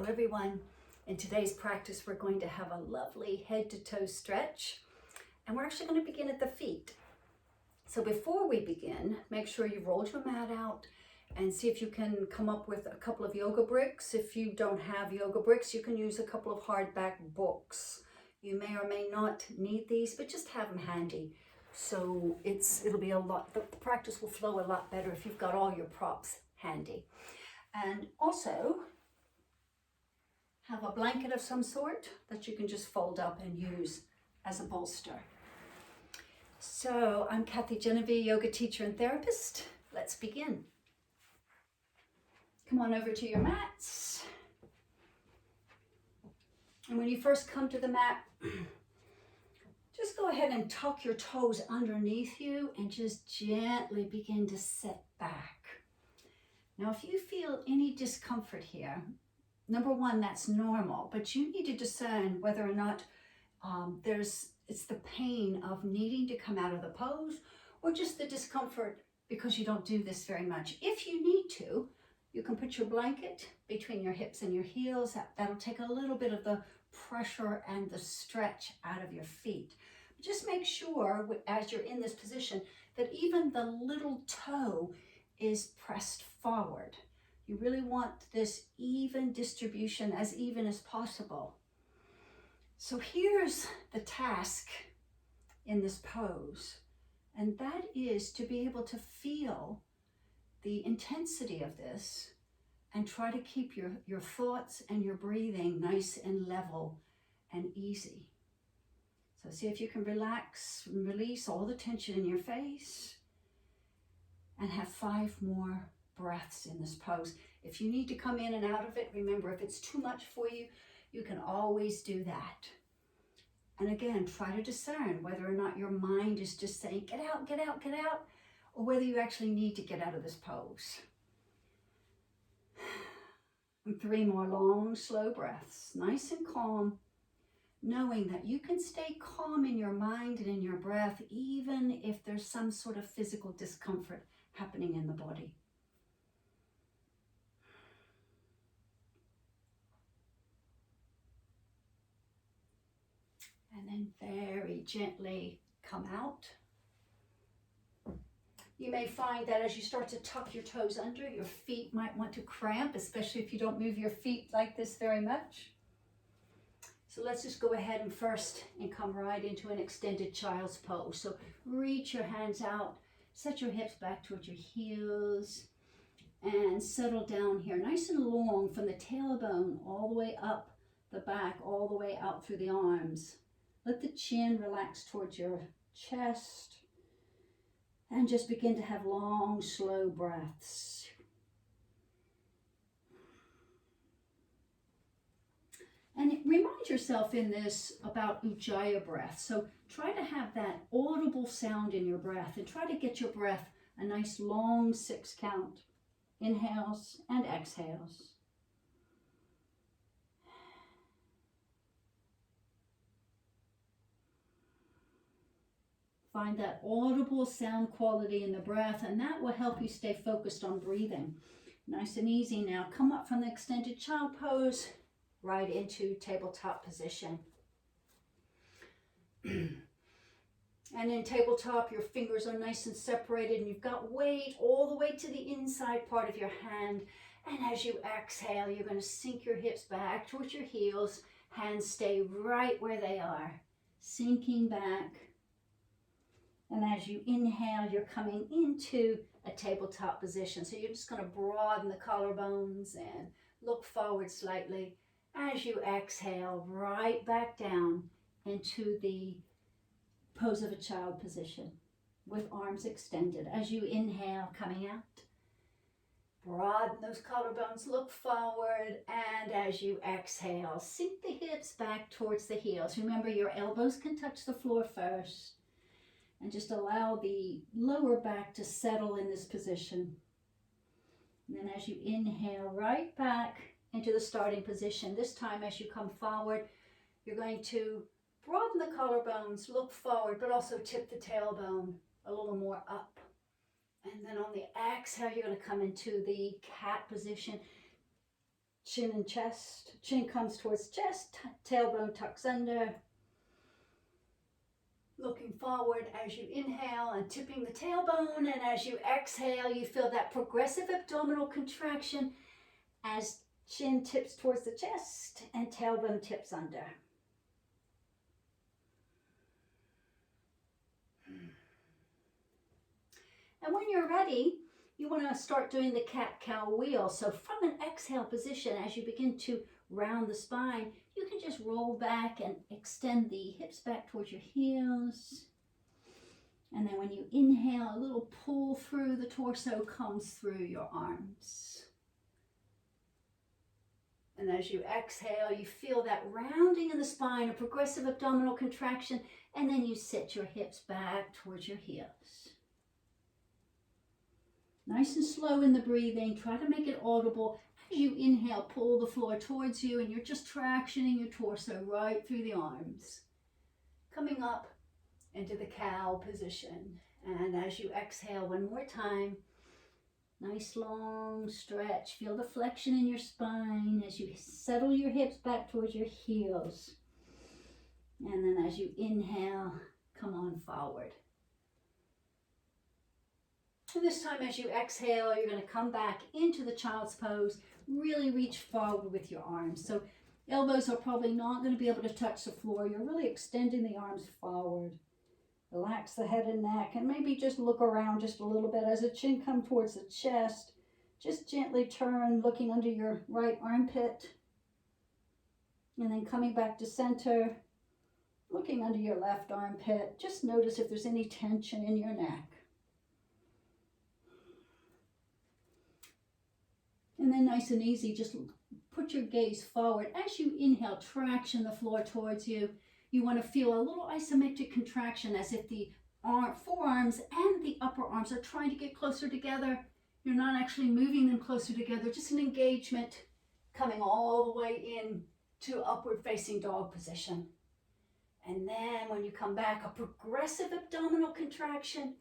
Hello everyone. In today's practice we're going to have a lovely head to toe stretch, and we're actually going to begin at the feet. So before we begin, make sure you've rolled your mat out and see if you can come up with a couple of yoga bricks. If you don't have yoga bricks, you can use a couple of hardback books. You may or may not need these, but just have them handy. So it'll be the practice will flow a lot better if you've got all your props handy. And also have a blanket of some sort that you can just fold up and use as a bolster. So I'm Kathy Genevieve, yoga teacher and therapist. Let's begin. Come on over to your mats. And when you first come to the mat, just go ahead and tuck your toes underneath you and just gently begin to sit back. Now, if you feel any discomfort here, number one, that's normal, but you need to discern whether or not it's the pain of needing to come out of the pose or just the discomfort because you don't do this very much. If you need to, you can put your blanket between your hips and your heels. That'll take a little bit of the pressure and the stretch out of your feet. Just make sure as you're in this position that even the little toe is pressed forward. You really want this even distribution, as even as possible. So here's the task in this pose, and that is to be able to feel the intensity of this and try to keep your thoughts and your breathing nice and level and easy. So see if you can relax and release all the tension in your face and have 5 more breaths in this pose. If you need to come in and out of it, remember, if it's too much for you, you can always do that. And again, try to discern whether or not your mind is just saying, get out, get out, get out, or whether you actually need to get out of this pose. And 3 more long, slow breaths, nice and calm, knowing that you can stay calm in your mind and in your breath, even if there's some sort of physical discomfort happening in the body. And then very gently come out. You may find that as you start to tuck your toes under, your feet might want to cramp, especially if you don't move your feet like this very much. So let's just go ahead and come right into an extended child's pose. So reach your hands out, set your hips back towards your heels, and settle down here nice and long from the tailbone all the way up the back, all the way out through the arms. Let the chin relax towards your chest and just begin to have long, slow breaths. And remind yourself in this about Ujjayi breath. So try to have that audible sound in your breath and try to get your breath a nice long 6 count. Inhales and exhales. Find that audible sound quality in the breath, and that will help you stay focused on breathing. Nice and easy now. Come up from the extended child pose right into tabletop position. And in tabletop, your fingers are nice and separated, and you've got weight all the way to the inside part of your hand. And as you exhale, you're going to sink your hips back towards your heels. Hands stay right where they are, sinking back. And as you inhale, you're coming into a tabletop position. So you're just going to broaden the collarbones and look forward slightly. As you exhale, right back down into the pose of a child position with arms extended. As you inhale, coming out, broaden those collarbones, look forward, and as you exhale, sink the hips back towards the heels. Remember, your elbows can touch the floor first, and just allow the lower back to settle in this position. And then as you inhale, right back into the starting position. This time, as you come forward, you're going to broaden the collarbones, look forward, but also tip the tailbone a little more up. And then on the exhale, you're going to come into the cat position. chin and chest. Chin comes towards chest, tailbone tucks under. Looking forward as you inhale and tipping the tailbone, and as you exhale, you feel that progressive abdominal contraction as chin tips towards the chest and tailbone tips under. And when you're ready, you want to start doing the cat-cow wheel. So from an exhale position, as you begin to round the spine, you can just roll back and extend the hips back towards your heels. And then when you inhale, a little pull through the torso comes through your arms. And as you exhale, you feel that rounding in the spine, a progressive abdominal contraction, and then you sit your hips back towards your heels. Nice and slow in the breathing. Try to make it audible. As you inhale, pull the floor towards you, and you're just tractioning your torso right through the arms. Coming up into the cow position. And as you exhale one more time, nice long stretch. Feel the flexion in your spine as you settle your hips back towards your heels. And then as you inhale, come on forward. And this time as you exhale, you're going to come back into the child's pose. Really reach forward with your arms. So elbows are probably not going to be able to touch the floor. You're really extending the arms forward. Relax the head and neck, and maybe just look around just a little bit as the chin comes towards the chest. Just gently turn, looking under your right armpit. And then coming back to center, looking under your left armpit. Just notice if there's any tension in your neck. And then nice and easy, just put your gaze forward. As you inhale, traction the floor towards you. You want to feel a little isometric contraction as if the forearms and the upper arms are trying to get closer together. You're not actually moving them closer together, just an engagement coming all the way in to upward facing dog position. And then when you come back, a progressive abdominal contraction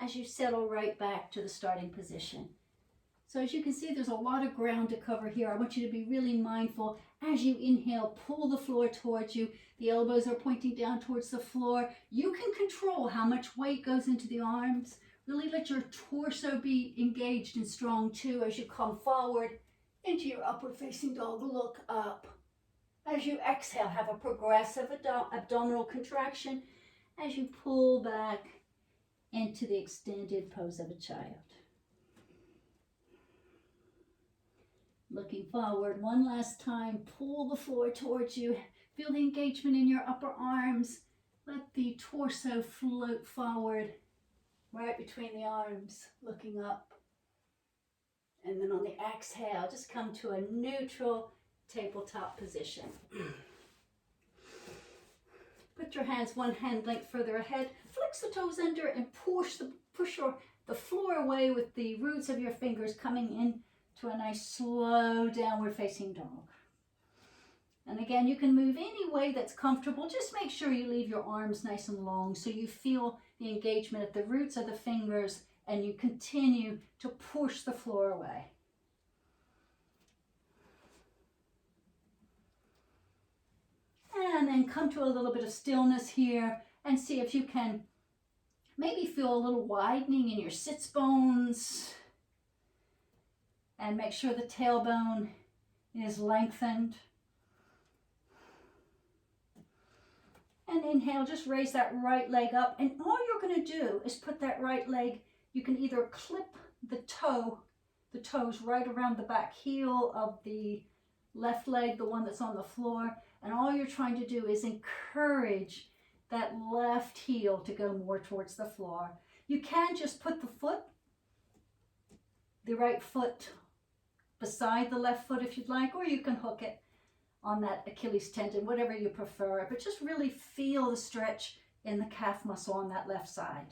as you settle right back to the starting position. So as you can see, there's a lot of ground to cover here. I want you to be really mindful. As you inhale, pull the floor towards you. The elbows are pointing down towards the floor. You can control how much weight goes into the arms. Really let your torso be engaged and strong too as you come forward into your upward facing dog. Look up. As you exhale, have a progressive abdominal contraction as you pull back into the extended pose of a child. Looking forward one last time, pull the floor towards you. Feel the engagement in your upper arms. Let the torso float forward, right between the arms, looking up. And then on the exhale, just come to a neutral tabletop position. Put your hands one hand length further ahead. Flex the toes under and push the floor away with the roots of your fingers coming in to a nice slow downward facing dog. And again, you can move any way that's comfortable. Just make sure you leave your arms nice and long so you feel the engagement at the roots of the fingers and you continue to push the floor away. And then come to a little bit of stillness here and see if you can maybe feel a little widening in your sits bones. And make sure the tailbone is lengthened. And inhale, just raise that right leg up. And all you're going to do is put that right leg, you can either clip the toes right around the back heel of the left leg, the one that's on the floor. And all you're trying to do is encourage that left heel to go more towards the floor. You can just put the right foot beside the left foot if you'd like, or you can hook it on that Achilles tendon, whatever you prefer. But just really feel the stretch in the calf muscle on that left side.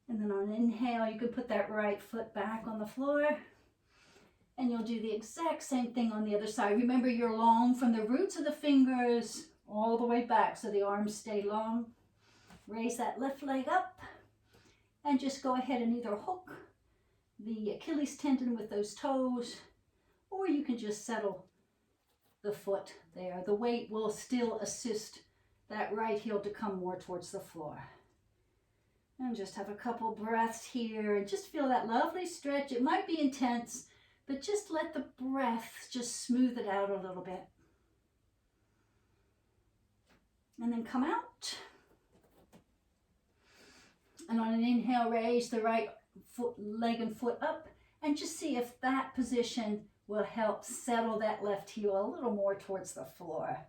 And then on an inhale, you can put that right foot back on the floor. And you'll do the exact same thing on the other side. Remember, you're long from the roots of the fingers all the way back so the arms stay long. Raise that left leg up and just go ahead and either hook the Achilles tendon with those toes, or you can just settle the foot there. The weight will still assist that right heel to come more towards the floor. And just have a couple breaths here and just feel that lovely stretch. It might be intense, but just let the breath just smooth it out a little bit. And then come out. And on an inhale, raise the right leg and foot up, and just see if that position will help settle that left heel a little more towards the floor.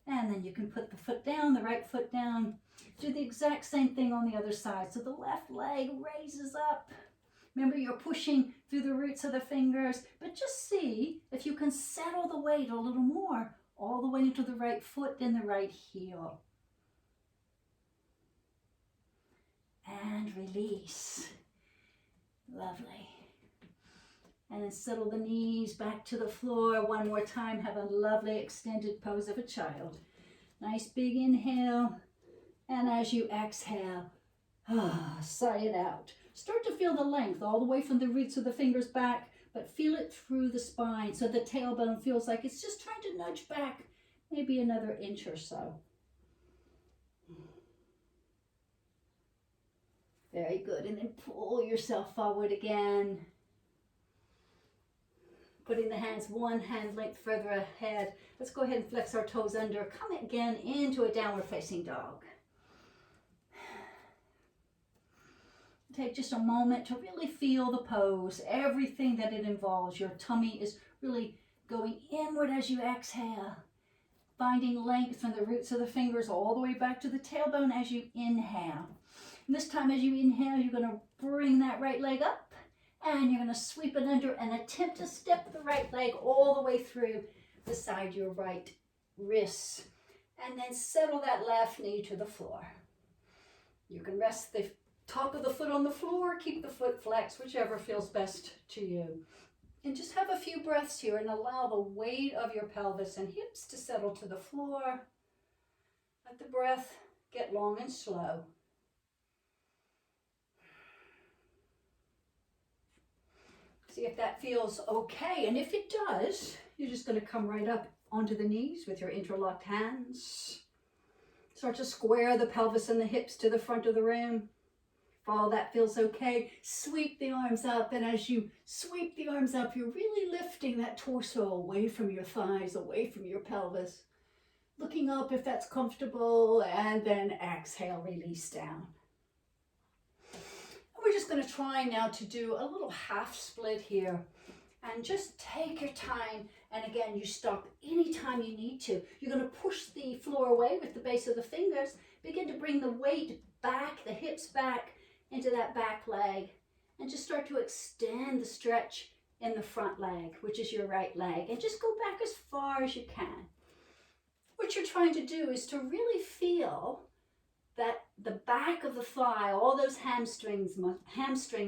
And then you can put the foot down, the right foot down. Do the exact same thing on the other side. So the left leg raises up. Remember, you're pushing through the roots of the fingers, but just see if you can settle the weight a little more, all the way into the right foot and the right heel. And release. Lovely. And then settle the knees back to the floor. One more time, have a lovely extended pose of a child. Nice big inhale. And as you exhale, sigh it out. Start to feel the length all the way from the roots of the fingers back, but feel it through the spine so the tailbone feels like it's just trying to nudge back maybe another inch or so. Very good. And then pull yourself forward again. Putting the hands one hand length further ahead. Let's go ahead and flex our toes under. Come again into a downward facing dog. Take just a moment to really feel the pose, everything that it involves. Your tummy is really going inward as you exhale, finding length from the roots of the fingers all the way back to the tailbone as you inhale. And this time as you inhale, you're going to bring that right leg up, and you're going to sweep it under and attempt to step the right leg all the way through beside your right wrist. And then settle that left knee to the floor. You can rest the top of the foot on the floor, keep the foot flexed, whichever feels best to you. And just have a few breaths here and allow the weight of your pelvis and hips to settle to the floor. Let the breath get long and slow. See if that feels okay. And if it does, you're just going to come right up onto the knees with your interlocked hands. Start to square the pelvis and the hips to the front of the room. If all that feels okay, sweep the arms up. And as you sweep the arms up, you're really lifting that torso away from your thighs, away from your pelvis. Looking up if that's comfortable, and then exhale, release down. We're just going to try now to do a little half split here, and just take your time. And again, you stop anytime you need to. You're going to push the floor away with the base of the fingers. Begin to bring the weight back, the hips back into that back leg, and just start to extend the stretch in the front leg, which is your right leg, and just go back as far as you can. What you're trying to do is to really feel that the back of the thigh, all those hamstring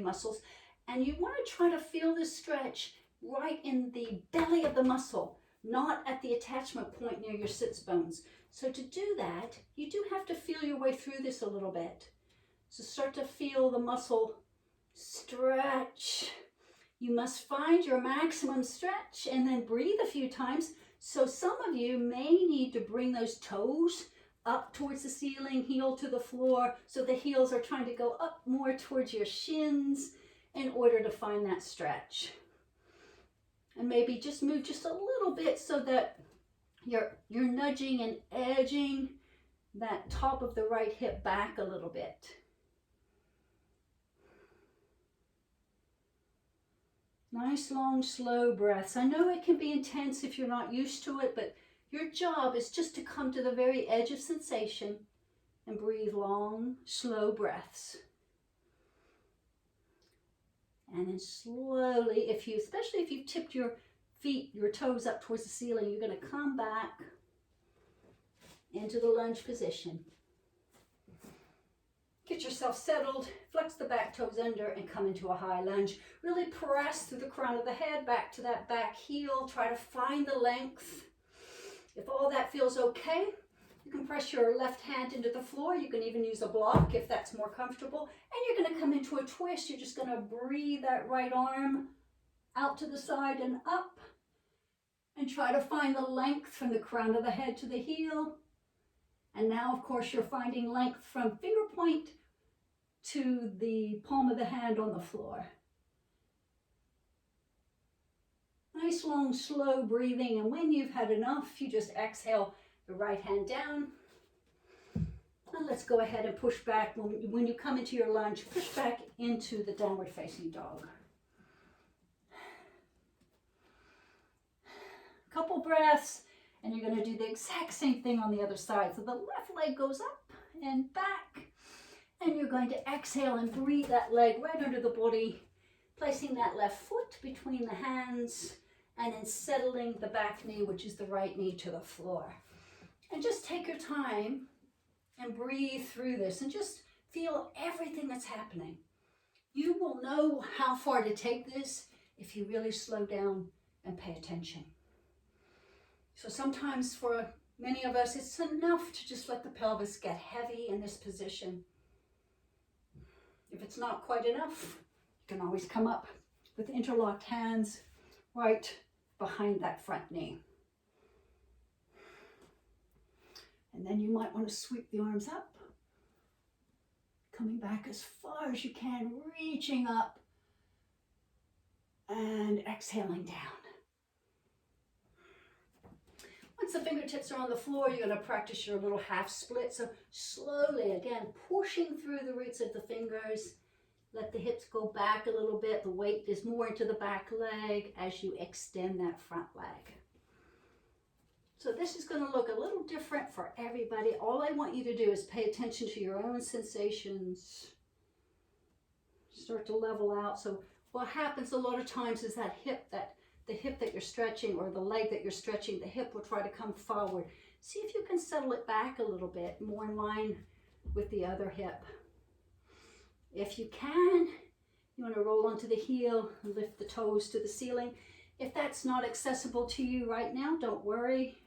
muscles, and you want to try to feel this stretch right in the belly of the muscle, not at the attachment point near your sits bones. So to do that, you do have to feel your way through this a little bit. So start to feel the muscle stretch. You must find your maximum stretch and then breathe a few times. So some of you may need to bring those toes up towards the ceiling, heel to the floor, so the heels are trying to go up more towards your shins in order to find that stretch. And maybe just move just a little bit so that you're nudging and edging that top of the right hip back a little bit. Nice, long, slow breaths. I know it can be intense if you're not used to it, but your job is just to come to the very edge of sensation and breathe long, slow breaths. And then slowly, especially if you've tipped your feet, your toes up towards the ceiling, you're going to come back into the lunge position. Get yourself settled, flex the back toes under, and come into a high lunge. Really press through the crown of the head back to that back heel. Try to find the length. If all that feels okay, You can press your left hand into the floor. You can even use a block if that's more comfortable. And you're going to come into a twist. You're just going to breathe that right arm out to the side and up. And try to find the length from the crown of the head to the heel. And now, of course, you're finding length from finger point to the palm of the hand on the floor. Nice, long, slow breathing. And when you've had enough, you just exhale the right hand down. And let's go ahead and push back. When you come into your lunge, push back into the downward facing dog. Couple breaths, and you're going to do the exact same thing on the other side. So the left leg goes up and back, and you're going to exhale and breathe that leg right under the body, placing that left foot between the hands, and then settling the back knee, which is the right knee, to the floor. And just take your time and breathe through this and just feel everything that's happening. You will know how far to take this if you really slow down and pay attention. So sometimes for many of us, it's enough to just let the pelvis get heavy in this position. If it's not quite enough, you can always come up with interlocked hands right behind that front knee. And then you might want to sweep the arms up, coming back as far as you can, reaching up and exhaling down. Once the fingertips are on the floor, you're going to practice your little half split. So slowly, again, pushing through the roots of the fingers. Let the hips go back a little bit. The weight is more into the back leg as you extend that front leg. So this is going to look a little different for everybody. All I want you to do is pay attention to your own sensations. Start to level out. So what happens a lot of times is that the hip that you're stretching, or the leg that you're stretching, the hip will try to come forward. See if you can settle it back a little bit, more in line with the other hip. If you can, you want to roll onto the heel and lift the toes to the ceiling. If that's not accessible to you right now, don't worry.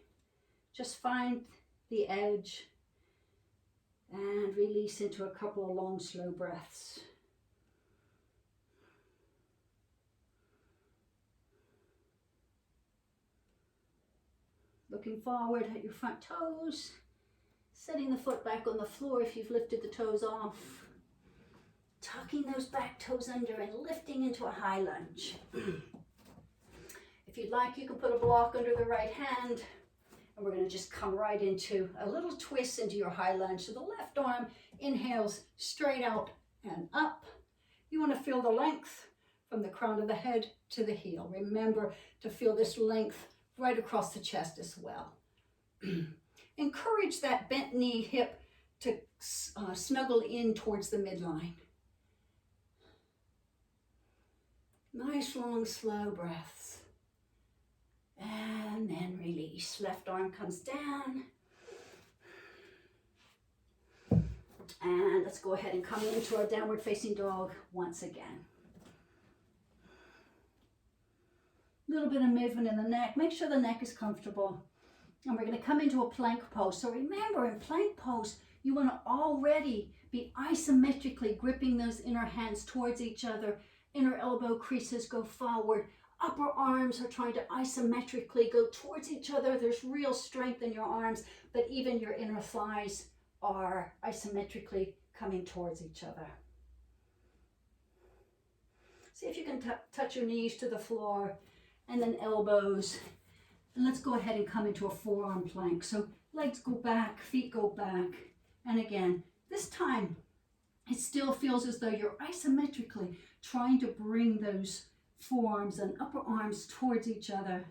Just find the edge and release into a couple of long, slow breaths. Looking forward at your front toes, setting the foot back on the floor if you've lifted the toes off, tucking those back toes under and lifting into a high lunge. If you'd like, you can put a block under the right hand, and we're going to just come right into a little twist into your high lunge. So the left arm inhales straight out and up. You want to feel the length from the crown of the head to the heel. Remember to feel this length right across the chest as well. Encourage that bent knee hip to snuggle in towards the midline. Nice, long, slow breaths. And then release. Left arm comes down. And let's go ahead and come into our downward facing dog once again. A little bit of movement in the neck. Make sure the neck is comfortable. And we're going to come into a plank pose. So remember, in plank pose, you want to already be isometrically gripping those inner hands towards each other. Inner elbow creases go forward. Upper arms are trying to isometrically go towards each other. There's real strength in your arms, but even your inner thighs are isometrically coming towards each other. See if you can touch your knees to the floor, and then elbows. And let's go ahead and come into a forearm plank. So legs go back, feet go back. And again, this time it still feels as though you're isometrically trying to bring those forearms and upper arms towards each other.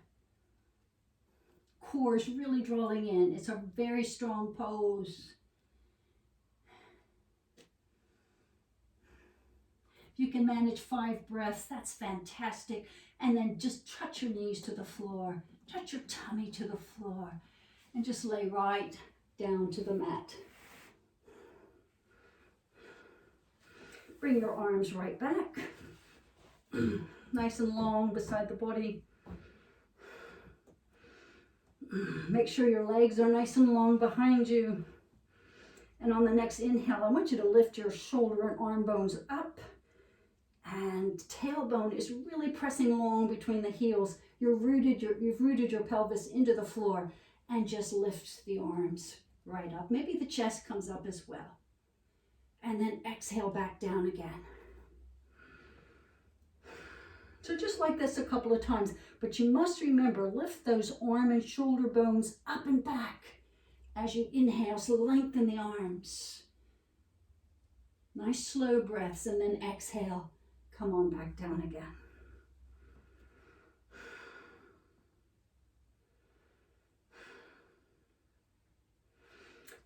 Core is really drawing in. It's a very strong pose. If you can manage 5 breaths, that's fantastic. And then just touch your knees to the floor. Touch your tummy to the floor. And just lay right down to the mat. Bring your arms right back. Nice and long beside the body. Make sure your legs are nice and long behind you. And on the next inhale, I want you to lift your shoulder and arm bones up. And tailbone is really pressing long between the heels. You've rooted your pelvis into the floor, and just lift the arms right up. Maybe the chest comes up as well. And then exhale back down again. So just like this a couple of times, but you must remember, lift those arm and shoulder bones up and back as you inhale, so lengthen the arms. Nice slow breaths, and then exhale, come on back down again.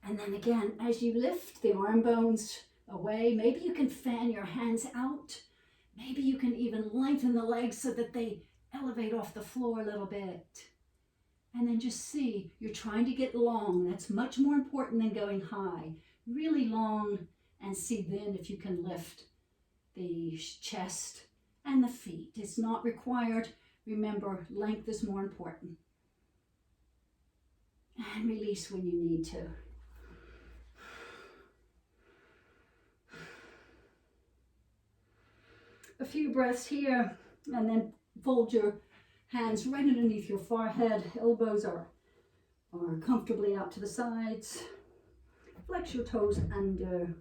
And then again, as you lift the arm bones away, maybe you can fan your hands out. Maybe you can even lengthen the legs so that they elevate off the floor a little bit. And then just see, you're trying to get long. That's much more important than going high. Really long, and see then if you can lift the chest and the feet. It's not required. Remember, length is more important. And release when you need to. A few breaths here, and then fold your hands right underneath your forehead. Elbows are comfortably out to the sides. Flex your toes under.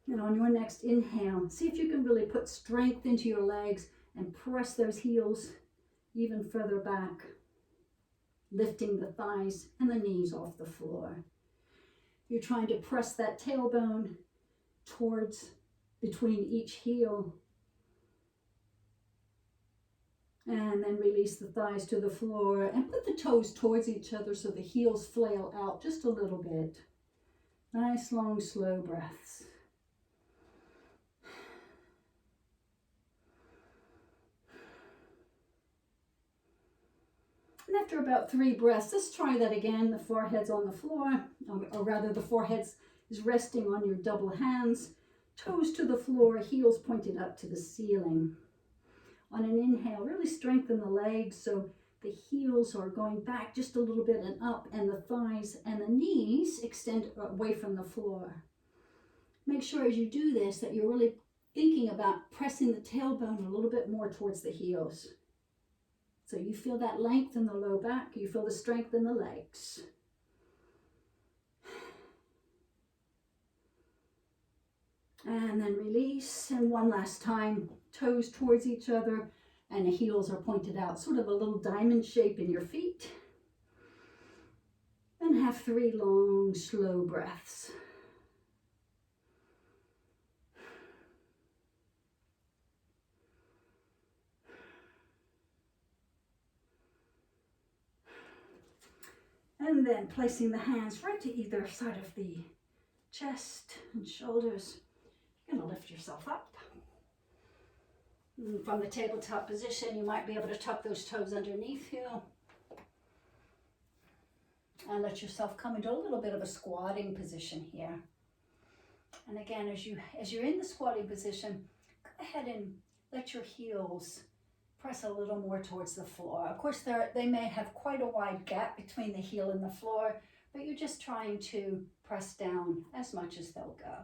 And on your next inhale, see if you can really put strength into your legs and press those heels even further back, lifting the thighs and the knees off the floor. You're trying to press that tailbone towards between each heel, and then release the thighs to the floor and put the toes towards each other so the heels flail out just a little bit. Nice long slow breaths. And after about 3 breaths, let's try that again. The forehead's on the floor, or rather the forehead is resting on your double hands. Toes to the floor, heels pointed up to the ceiling. On an inhale, really strengthen the legs so the heels are going back just a little bit and up, and the thighs and the knees extend away from the floor. Make sure as you do this that you're really thinking about pressing the tailbone a little bit more towards the heels. So you feel that length in the low back, you feel the strength in the legs. And then release, and one last time, toes towards each other, and the heels are pointed out, sort of a little diamond shape in your feet. And have 3 long, slow breaths. And then placing the hands right to either side of the chest and shoulders. You're going to lift yourself up. And from the tabletop position, you might be able to tuck those toes underneath you. And let yourself come into a little bit of a squatting position here. And again, as you're in the squatting position, go ahead and let your heels press a little more towards the floor. Of course, they may have quite a wide gap between the heel and the floor, but you're just trying to press down as much as they'll go.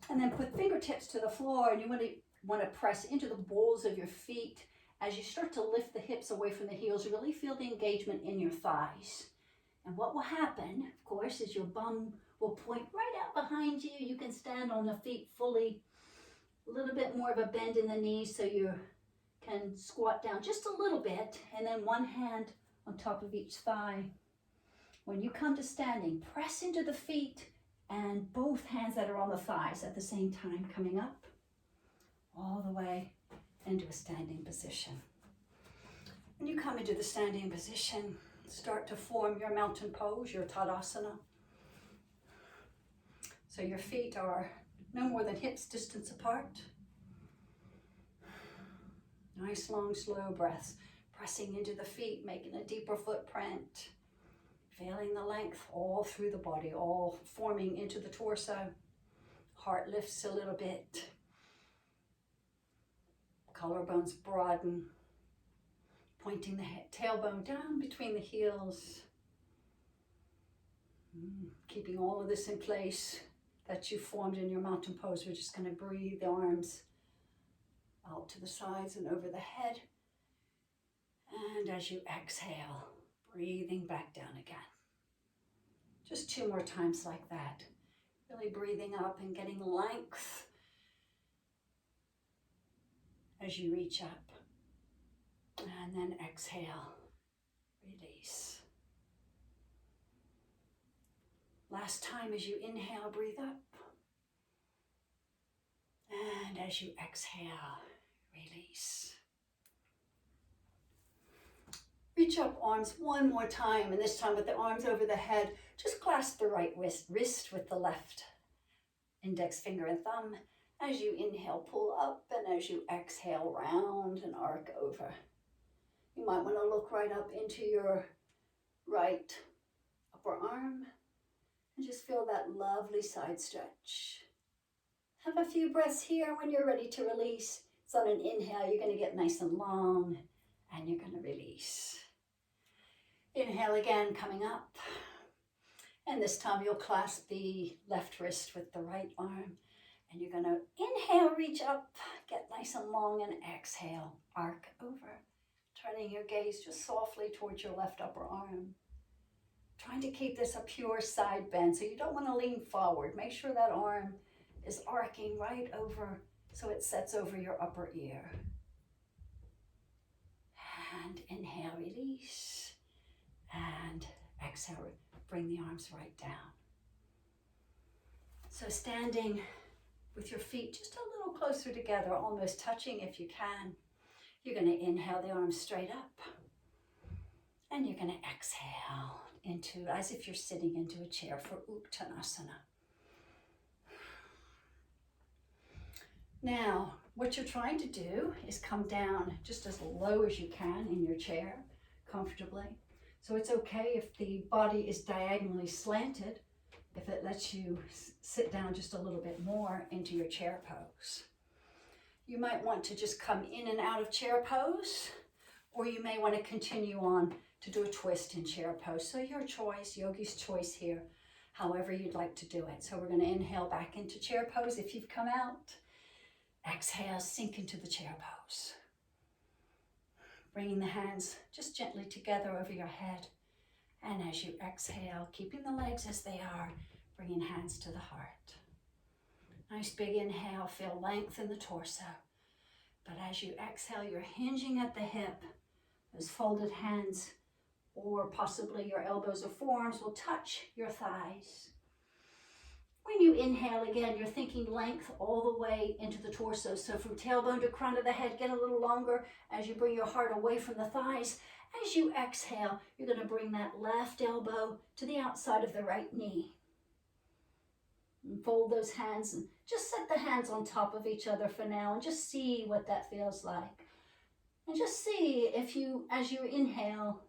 And then put fingertips to the floor, and you want to press into the balls of your feet. As you start to lift the hips away from the heels, you really feel the engagement in your thighs. And what will happen, of course, is your bum will point right out behind you. You can stand on the feet fully, a little bit more of a bend in the knees so you can squat down just a little bit, and then one hand on top of each thigh. When you come to standing, press into the feet and both hands that are on the thighs at the same time, coming up all the way into a standing position. When you come into the standing position, start to form your mountain pose, your Tadasana. So your feet are no more than hips distance apart. Nice long slow breaths, pressing into the feet, making a deeper footprint. Feeling the length all through the body, all forming into the torso. Heart lifts a little bit. Collarbones broaden. Pointing the tailbone down between the heels. Keeping all of this in place that you formed in your mountain pose. We're just going to breathe the arms out to the sides and over the head. And as you exhale, breathing back down again. Just 2 more times like that. Really breathing up and getting length as you reach up. And then exhale, release. Last time as you inhale, breathe up. And as you exhale, release. Reach up arms one more time, and this time with the arms over the head, just clasp the right wrist with the left index finger and thumb. As you inhale, pull up, and as you exhale, round and arc over. You might want to look right up into your right upper arm and just feel that lovely side stretch. Have a few breaths here. When you're ready to release, it's on an inhale, you're going to get nice and long, and you're going to release. Inhale again, coming up. And this time you'll clasp the left wrist with the right arm. And you're going to inhale, reach up, get nice and long, and exhale, arc over. Turning your gaze just softly towards your left upper arm. Trying to keep this a pure side bend, so you don't want to lean forward. Make sure that arm is arcing right over so it sets over your upper ear. And inhale, release. And exhale, bring the arms right down. So standing with your feet just a little closer together, almost touching if you can. You're going to inhale the arms straight up. And you're going to exhale into, as if you're sitting into a chair for Uttanasana. Now, what you're trying to do is come down just as low as you can in your chair, comfortably. So it's okay if the body is diagonally slanted, if it lets you sit down just a little bit more into your chair pose. You might want to just come in and out of chair pose, or you may want to continue on to do a twist in chair pose. So your choice, yogi's choice here, however you'd like to do it. So we're going to inhale back into chair pose if you've come out. Exhale, sink into the chair pose. Bringing the hands just gently together over your head. And as you exhale, keeping the legs as they are, bringing hands to the heart. Nice big inhale, feel length in the torso. But as you exhale, you're hinging at the hip. Those folded hands, or possibly your elbows or forearms, will touch your thighs. When you inhale again, you're thinking length all the way into the torso. So from tailbone to crown of the head, get a little longer as you bring your heart away from the thighs. As you exhale, you're going to bring that left elbow to the outside of the right knee. And fold those hands and just set the hands on top of each other for now and just see what that feels like. And just see if you, as you inhale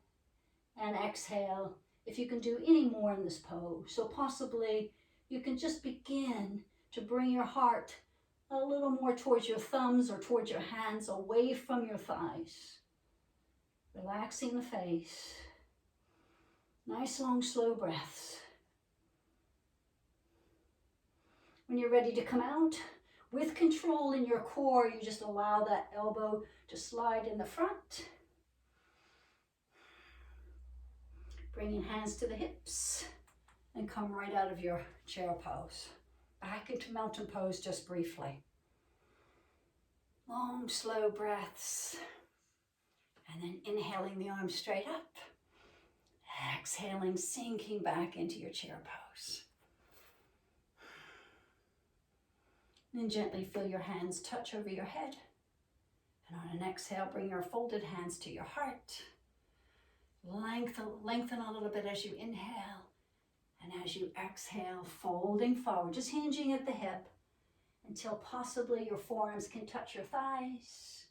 and exhale, if you can do any more in this pose. So possibly you can just begin to bring your heart a little more towards your thumbs or towards your hands, away from your thighs. Relaxing the face. Nice, long, slow breaths. When you're ready to come out, with control in your core, you just allow that elbow to slide in the front. Bringing hands to the hips. And come right out of your chair pose. Back into mountain pose just briefly. Long, slow breaths. And then inhaling the arms straight up. Exhaling, sinking back into your chair pose. And then gently feel your hands touch over your head. And on an exhale, bring your folded hands to your heart. Lengthen a little bit as you inhale. And as you exhale, folding forward, just hinging at the hip until possibly your forearms can touch your thighs.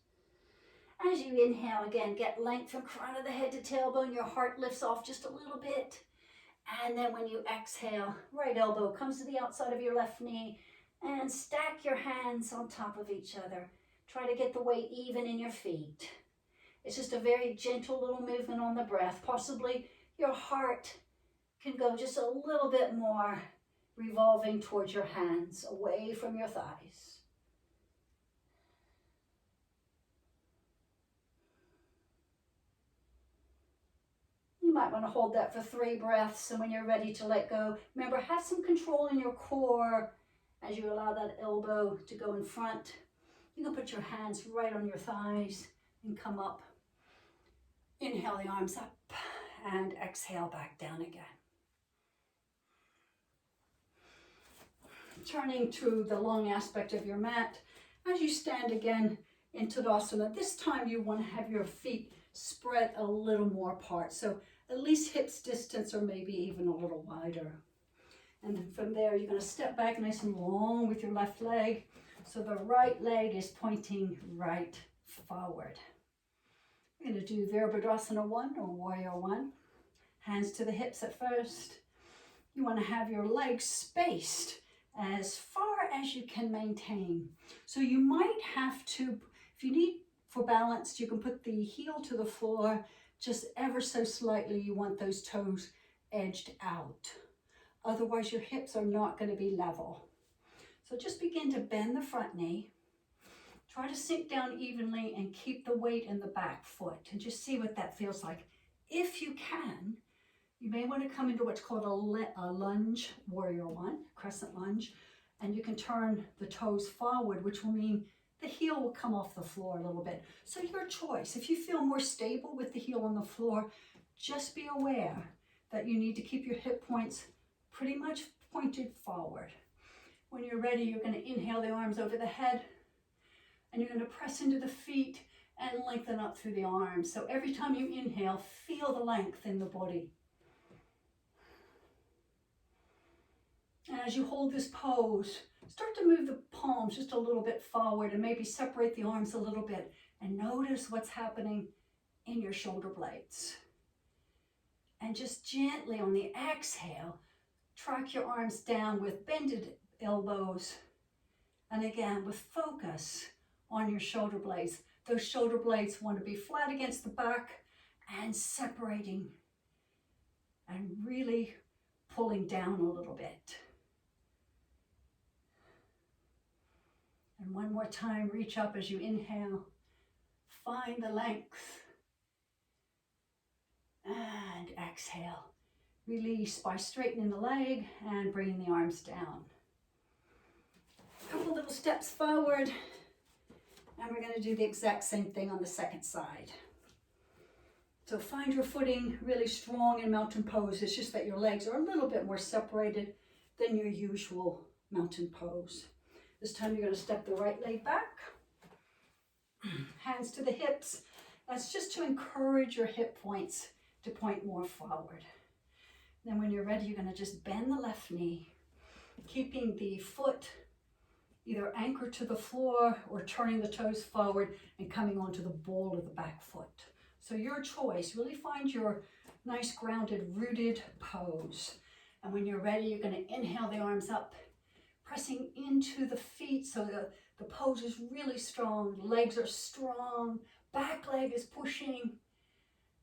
As you inhale again, get length from crown of the head to tailbone. Your heart lifts off just a little bit. And then when you exhale, right elbow comes to the outside of your left knee and stack your hands on top of each other. Try to get the weight even in your feet. It's just a very gentle little movement on the breath. Possibly your heart can go just a little bit more revolving towards your hands, away from your thighs. You might want to hold that for 3 breaths, and when you're ready to let go, remember, have some control in your core as you allow that elbow to go in front. You can put your hands right on your thighs and come up. Inhale the arms up and exhale back down again. Turning to the long aspect of your mat, as you stand again in Tadasana, this time you want to have your feet spread a little more apart. So at least hips distance or maybe even a little wider. And then from there, you're going to step back nice and long with your left leg. So the right leg is pointing right forward. We're going to do Virabhadrasana 1 or Warrior 1. Hands to the hips at first. You want to have your legs spaced as far as you can maintain. So you might have to, if you need for balance, you can put the heel to the floor just ever so slightly. You want those toes edged out. Otherwise your hips are not going to be level. So just begin to bend the front knee. Try to sink down evenly and keep the weight in the back foot and just see what that feels like. If you can, you may want to come into what's called a lunge, Warrior 1, crescent lunge, and you can turn the toes forward, which will mean the heel will come off the floor a little bit. So your choice. If you feel more stable with the heel on the floor, just be aware that you need to keep your hip points pretty much pointed forward. When you're ready, you're going to inhale the arms over the head, and you're going to press into the feet and lengthen up through the arms. So every time you inhale, feel the length in the body. And as you hold this pose, start to move the palms just a little bit forward and maybe separate the arms a little bit and notice what's happening in your shoulder blades. And just gently on the exhale, track your arms down with bended elbows. And again, with focus on your shoulder blades. Those shoulder blades want to be flat against the back and separating and really pulling down a little bit. And one more time, reach up as you inhale. Find the length. And exhale. Release by straightening the leg and bringing the arms down. A couple little steps forward. And we're going to do the exact same thing on the second side. So find your footing really strong in mountain pose. It's just that your legs are a little bit more separated than your usual mountain pose. This time you're going to step the right leg back. Hands to the hips. That's just to encourage your hip points to point more forward. Then when you're ready, you're going to just bend the left knee, keeping the foot either anchored to the floor or turning the toes forward and coming onto the ball of the back foot. So your choice. Really find your nice grounded, rooted pose. And when you're ready, you're going to inhale the arms up, pressing into the feet so the pose is really strong. Legs are strong. Back leg is pushing.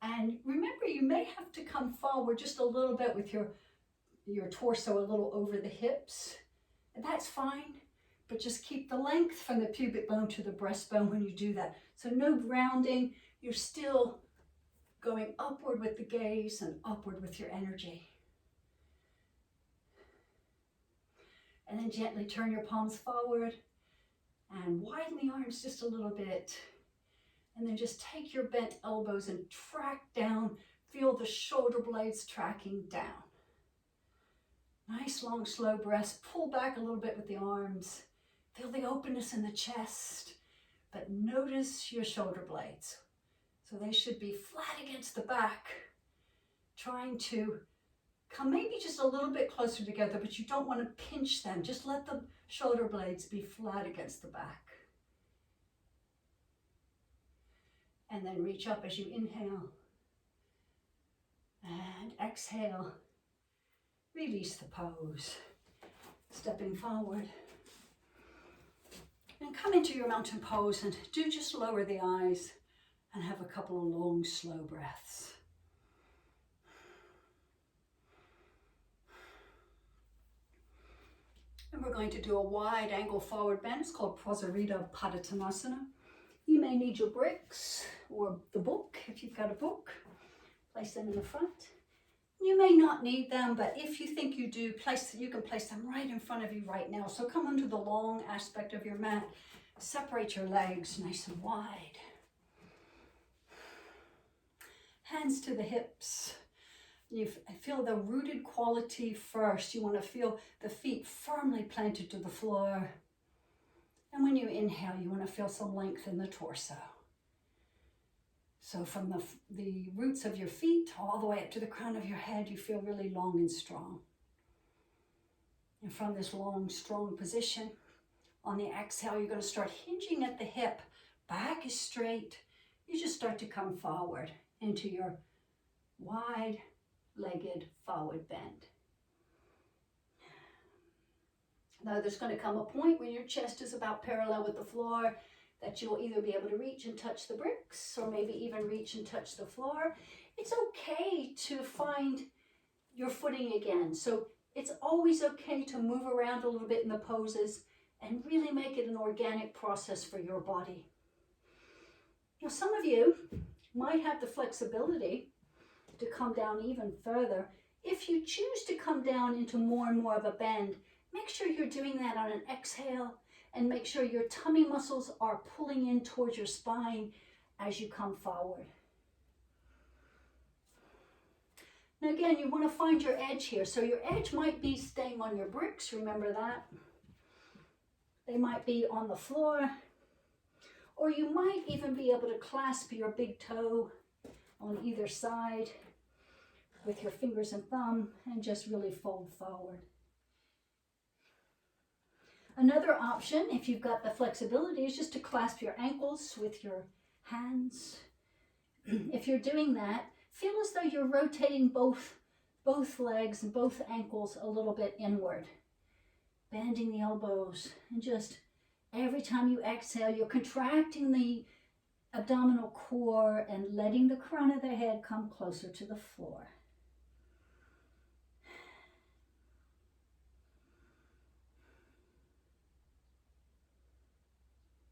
And remember, you may have to come forward just a little bit with your torso a little over the hips. And that's fine. But just keep the length from the pubic bone to the breastbone when you do that. So no grounding. You're still going upward with the gaze and upward with your energy. And then gently turn your palms forward and widen the arms just a little bit. And then just take your bent elbows and track down. Feel the shoulder blades tracking down. Nice, long, slow breaths. Pull back a little bit with the arms. Feel the openness in the chest, but notice your shoulder blades. So they should be flat against the back, trying to come maybe just a little bit closer together, but you don't want to pinch them. Just let the shoulder blades be flat against the back. And then reach up as you inhale. And exhale. Release the pose. Stepping forward. And come into your mountain pose and do just lower the eyes and have a couple of long, slow breaths. And we're going to do a wide angle forward bend. It's called Prasarita Padottanasana. You may need your bricks or the book, if you've got a book. Place them in the front. You may not need them, but if you think you do, you can place them right in front of you right now. So come onto the long aspect of your mat. Separate your legs nice and wide. Hands to the hips. You feel the rooted quality first. You want to feel the feet firmly planted to the floor. And when you inhale, you want to feel some length in the torso. So from the roots of your feet all the way up to the crown of your head, you feel really long and strong. And from this long, strong position, on the exhale, you're going to start hinging at the hip. Back is straight. You just start to come forward into your wide-legged forward bend. Now there's going to come a point when your chest is about parallel with the floor that you'll either be able to reach and touch the bricks or maybe even reach and touch the floor. It's okay to find your footing again. So it's always okay to move around a little bit in the poses and really make it an organic process for your body. Now some of you might have the flexibility to come down even further. If you choose to come down into more and more of a bend, make sure you're doing that on an exhale and make sure your tummy muscles are pulling in towards your spine as you come forward. Now again, you want to find your edge here. So your edge might be staying on your bricks, remember that. They might be on the floor, or you might even be able to clasp your big toe on either side with your fingers and thumb and just really fold forward. Another option, if you've got the flexibility, is just to clasp your ankles with your hands. If you're doing that, feel as though you're rotating both legs and both ankles a little bit inward, bending the elbows, and just every time you exhale, you're contracting the abdominal core and letting the crown of the head come closer to the floor.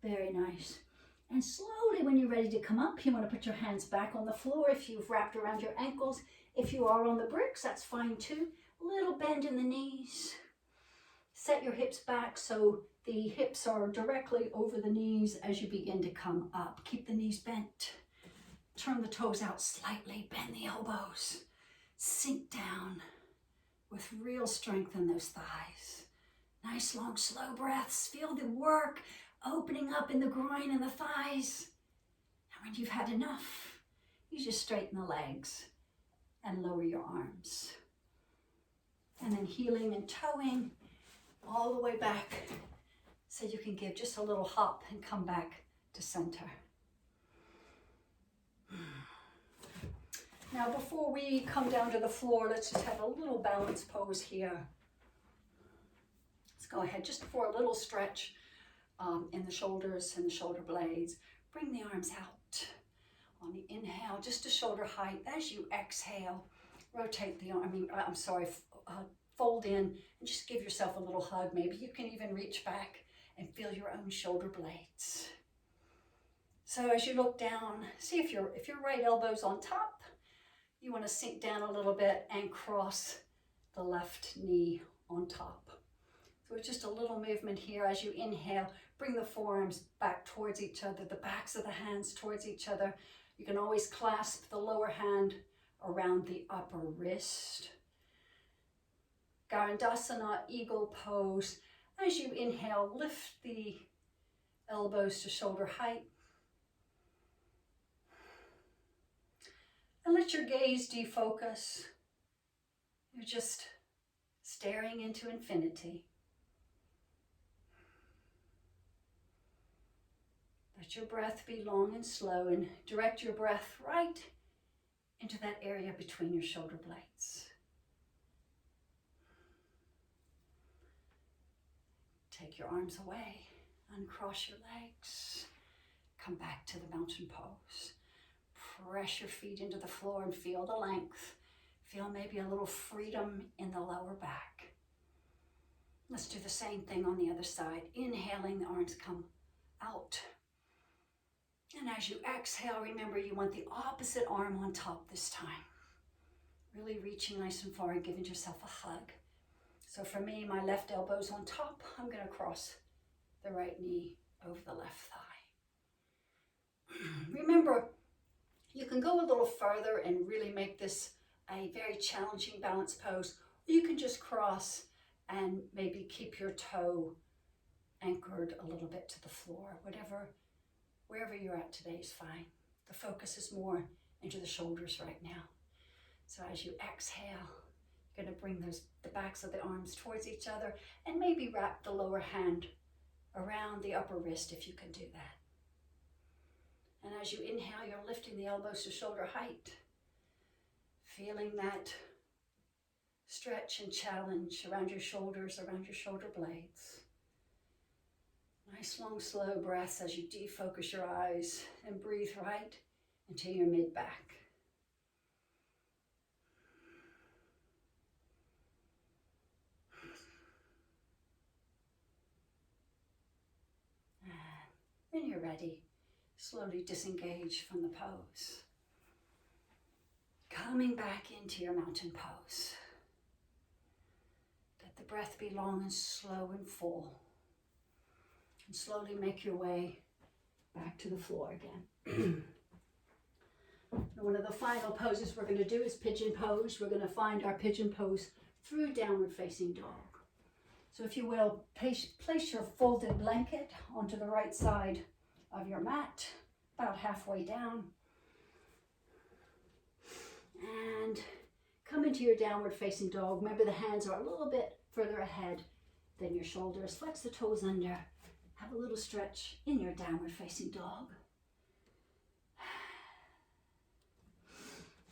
Very nice. And slowly, when you're ready to come up, you want to put your hands back on the floor if you've wrapped around your ankles. If you are on the bricks, that's fine too. A little bend in the knees. Set your hips back so the hips are directly over the knees as you begin to come up. Keep the knees bent. Turn the toes out slightly. Bend the elbows. Sink down with real strength in those thighs. Nice, long, slow breaths. Feel the work opening up in the groin and the thighs. And when you've had enough, you just straighten the legs and lower your arms. And then heeling and toeing all the way back so you can give just a little hop and come back to center. Now before we come down to the floor, let's just have a little balance pose here. Let's go ahead just for a little stretch in the shoulders and the shoulder blades. Bring the arms out on the inhale, just to shoulder height. As you exhale, rotate the arm, fold in and just give yourself a little hug. Maybe you can even reach back and feel your own shoulder blades. So as you look down, see if your right elbow's on top, you want to sink down a little bit and cross the left knee on top. So it's just a little movement here. As you inhale, bring the forearms back towards each other, the backs of the hands towards each other. You can always clasp the lower hand around the upper wrist. Garandasana, eagle pose. As you inhale, lift the elbows to shoulder height. And let your gaze defocus. You're just staring into infinity. Let your breath be long and slow and direct your breath right into that area between your shoulder blades. Take your arms away, uncross your legs, come back to the mountain pose. press your feet into the floor and feel the length. Feel maybe a little freedom in the lower back. Let's do the same thing on the other side. Inhaling, the arms come out. And as you exhale, remember you want the opposite arm on top this time. Really reaching nice and far and giving yourself a hug. So for me, my left elbow's on top. I'm going to cross the right knee over the left thigh. Remember, you can go a little further and really make this a very challenging balance pose. Or you can just cross and maybe keep your toe anchored a little bit to the floor. Wherever you're at today is fine. The focus is more into the shoulders right now. So as you exhale, you're going to bring the backs of the arms towards each other and maybe wrap the lower hand around the upper wrist if you can do that. And as you inhale, you're lifting the elbows to shoulder height, feeling that stretch and challenge around your shoulders, around your shoulder blades. Nice long slow breaths as you defocus your eyes and breathe right into your mid-back. And when you're ready, slowly disengage from the pose. Coming back into your mountain pose. Let the breath be long and slow and full. And slowly make your way back to the floor again. One of the final poses we're going to do is pigeon pose. We're going to find our pigeon pose through downward facing dog. So if you will, place your folded blanket onto the right side of your mat, about halfway down. And come into your downward facing dog. Remember the hands are a little bit further ahead than your shoulders. Flex the toes under. Have a little stretch in your downward facing dog.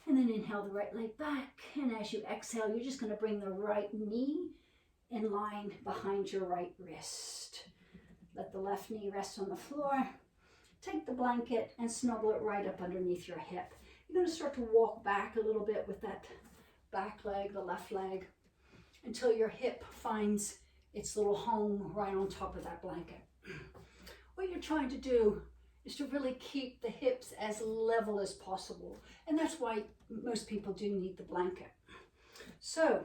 And then inhale the right leg back. And as you exhale, you're just going to bring the right knee in line behind your right wrist. Let the left knee rest on the floor. Take the blanket and snuggle it right up underneath your hip. You're going to start to walk back a little bit with that back leg, the left leg, until your hip finds its little home right on top of that blanket. What you're trying to do is to really keep the hips as level as possible. And that's why most people do need the blanket. So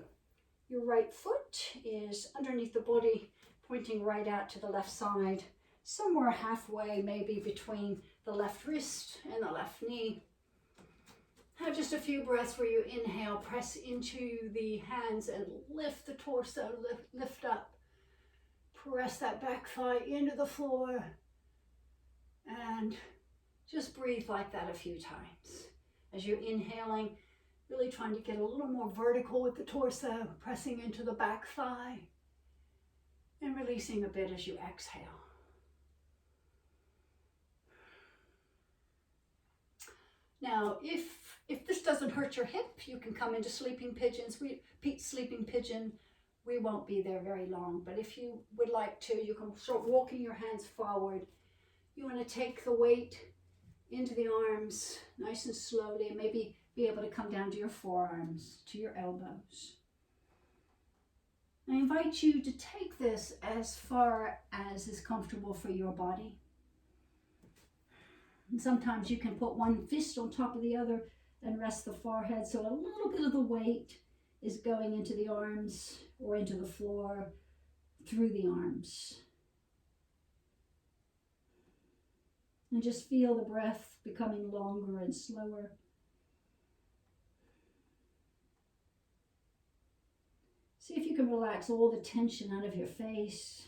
your right foot is underneath the body, pointing right out to the left side, somewhere halfway, maybe between the left wrist and the left knee. Have just a few breaths where you inhale, press into the hands and lift the torso, lift up. Press that back thigh into the floor and just breathe like that a few times. As you're inhaling, really trying to get a little more vertical with the torso, pressing into the back thigh and releasing a bit as you exhale. Now, if this doesn't hurt your hip, you can come into sleeping pigeons. Sleeping pigeon, we won't be there very long, but if you would like to, you can start walking your hands forward. You want to take the weight into the arms nice and slowly, and maybe be able to come down to your forearms, to your elbows. I invite you to take this as far as is comfortable for your body. And sometimes you can put one fist on top of the other and rest the forehead, so a little bit of the weight is going into the arms or into the floor through the arms. And just feel the breath becoming longer and slower. See if you can relax all the tension out of your face.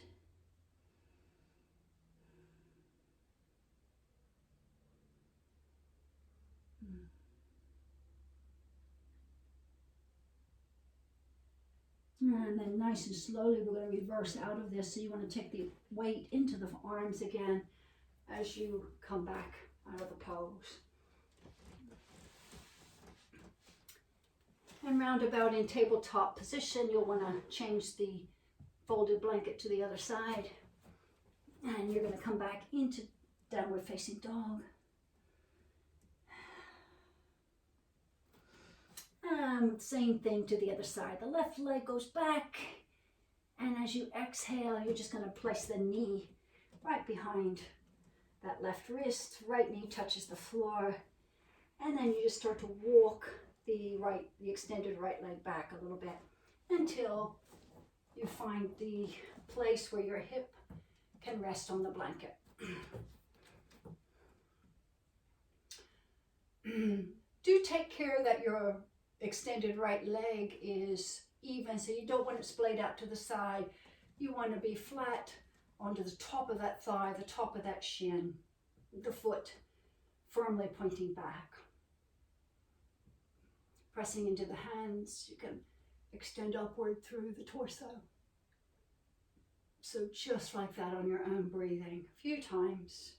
And then nice and slowly we're going to reverse out of this. So you want to take the weight into the arms again as you come back out of the pose. And roundabout in tabletop position, you'll want to change the folded blanket to the other side. And you're going to come back into downward facing dog. Same thing to the other side. The left leg goes back, and as you exhale, you're just going to place the knee right behind that left wrist. Right knee touches the floor, and then you just start to walk the extended right leg back a little bit until you find the place where your hip can rest on the blanket. Do take care that your extended right leg is even, so you don't want it splayed out to the side. You want to be flat onto the top of that thigh, the top of that shin, the foot firmly pointing back. Pressing into the hands, you can extend upward through the torso. So just like that on your own breathing, a few times,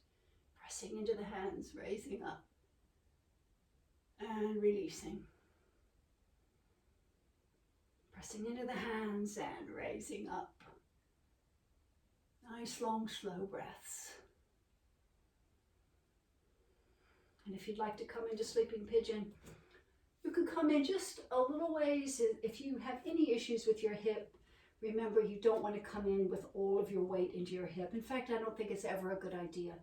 pressing into the hands, raising up and releasing. Pressing into the hands and raising up. Nice, long, slow breaths. And if you'd like to come into sleeping pigeon, you can come in just a little ways. If you have any issues with your hip, remember you don't want to come in with all of your weight into your hip. In fact, I don't think it's ever a good idea.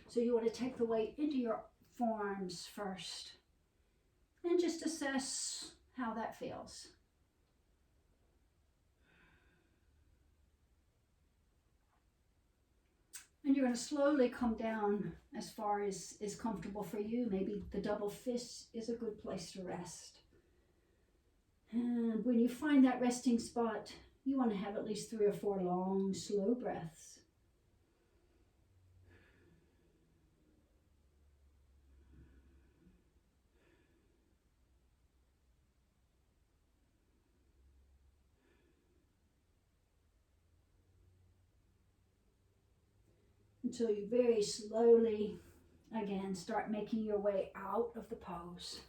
So you want to take the weight into your forearms first and just assess how that feels. And you're going to slowly come down as far as is comfortable for you. Maybe the double fist is a good place to rest. And when you find that resting spot, you want to have at least 3 or 4 long, slow breaths. Until you very slowly, again, start making your way out of the pose.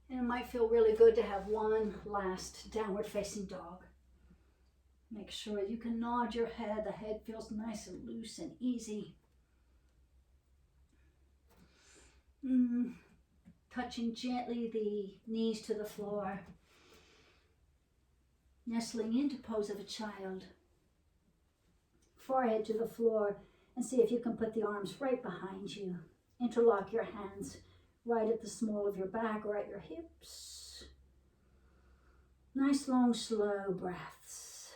And it might feel really good to have one last downward facing dog. Make sure you can nod your head. The head feels nice and loose and easy. Touching gently the knees to the floor. Nestling into pose of a child. Forehead to the floor, and see if you can put the arms right behind you. Interlock your hands right at the small of your back or at your hips. Nice, long, slow breaths.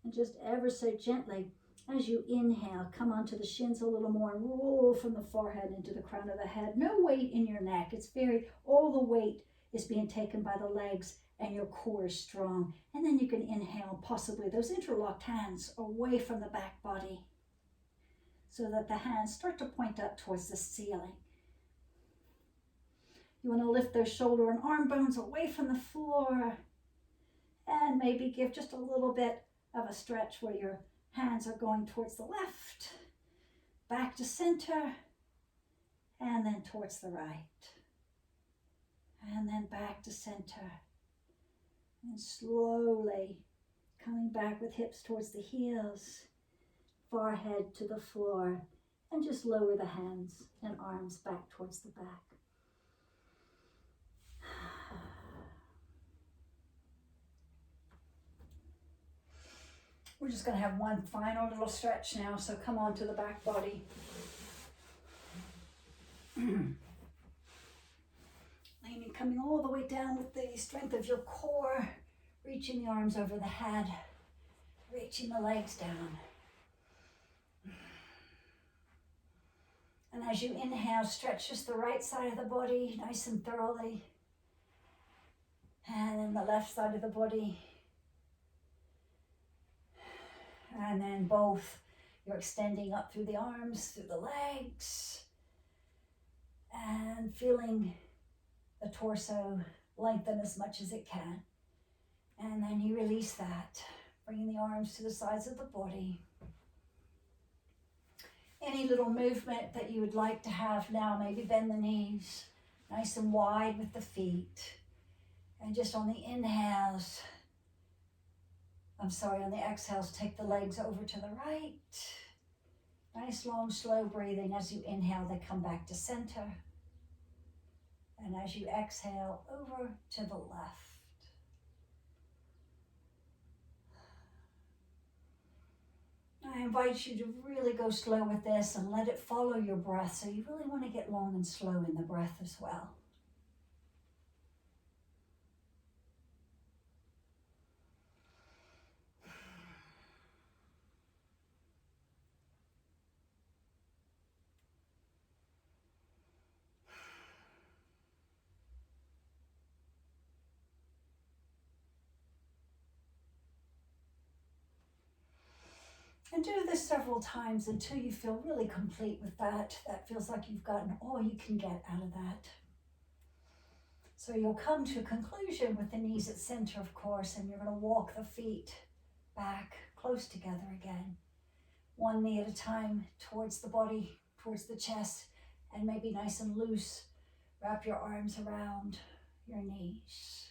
And just ever so gently, as you inhale, come onto the shins a little more and roll from the forehead into the crown of the head. No weight in your neck. All the weight is being taken by the legs and your core is strong. And then you can inhale possibly those interlocked hands away from the back body so that the hands start to point up towards the ceiling. You want to lift those shoulder and arm bones away from the floor and maybe give just a little bit of a stretch where your hands are going towards the left, back to center, and then towards the right. And then back to center. And slowly coming back with hips towards the heels, forehead to the floor, and just lower the hands and arms back towards the back. We're just going to have one final little stretch now, so come on to the back body. Leaning, coming all the way down with the strength of your core, reaching the arms over the head, reaching the legs down. And as you inhale, stretch just the right side of the body nice and thoroughly. And then the left side of the body. And then both, you're extending up through the arms, through the legs, and feeling the torso lengthen as much as it can. And then you release that, bringing the arms to the sides of the body. Any little movement that you would like to have now, maybe bend the knees, nice and wide with the feet. And just on the inhales, On the exhales, take the legs over to the right. Nice, long, slow breathing. As you inhale, they come back to center. And as you exhale, over to the left. I invite you to really go slow with this and let it follow your breath. So you really want to get long and slow in the breath as well. And do this several times until you feel really complete with that. That feels like you've gotten all you can get out of that. So you'll come to a conclusion with the knees at center, of course, and you're going to walk the feet back close together again. One knee at a time towards the body, towards the chest, and maybe nice and loose. Wrap your arms around your knees.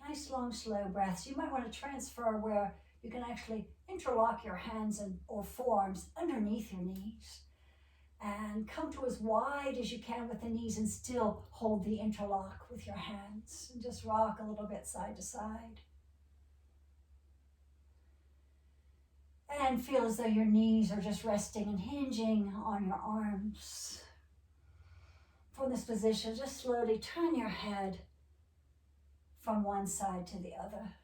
Nice, long, slow breaths. You might want to transfer where you can actually interlock your hands or forearms underneath your knees and come to as wide as you can with the knees and still hold the interlock with your hands and just rock a little bit side to side. And feel as though your knees are just resting and hinging on your arms. From this position, just slowly turn your head from one side to the other.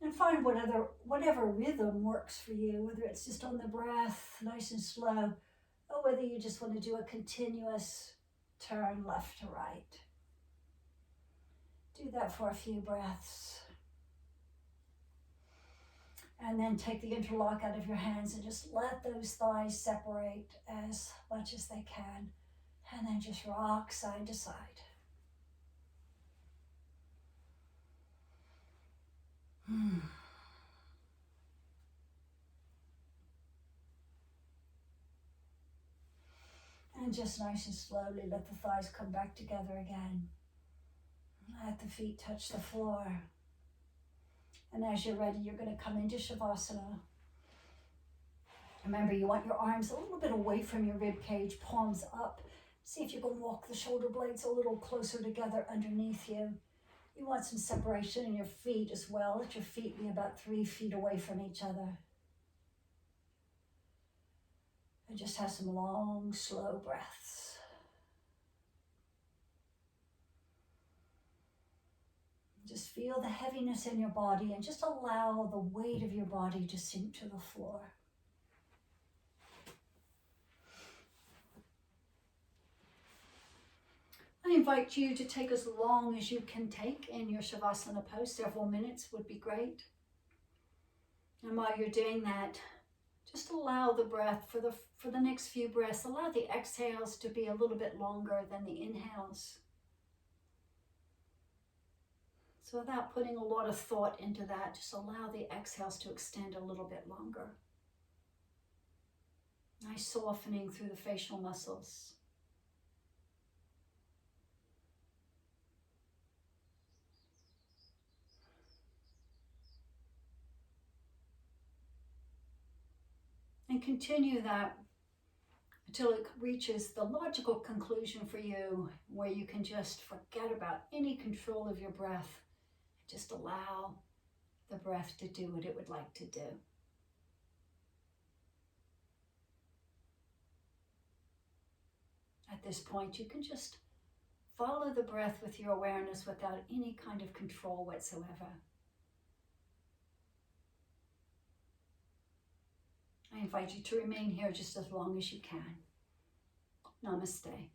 And find whatever rhythm works for you, whether it's just on the breath, nice and slow, or whether you just want to do a continuous turn left to right. Do that for a few breaths. And then take the interlock out of your hands and just let those thighs separate as much as they can. And then just rock side to side. And just nice and slowly let the thighs come back together again. Let the feet touch the floor. And as you're ready, you're going to come into Shavasana. Remember, you want your arms a little bit away from your rib cage, palms up. See if you can walk the shoulder blades a little closer together underneath you. You want some separation in your feet as well. Let your feet be about 3 feet away from each other. And just have some long, slow breaths. Just feel the heaviness in your body and just allow the weight of your body to sink to the floor. I invite you to take as long as you can take in your Shavasana pose. Several minutes would be great. And while you're doing that, just allow the breath for the next few breaths. Allow the exhales to be a little bit longer than the inhales. So without putting a lot of thought into that, just allow the exhales to extend a little bit longer. Nice softening through the facial muscles. And continue that until it reaches the logical conclusion for you where you can just forget about any control of your breath. Just allow the breath to do what it would like to do. At this point, you can just follow the breath with your awareness without any kind of control whatsoever. I invite you to remain here just as long as you can. Namaste.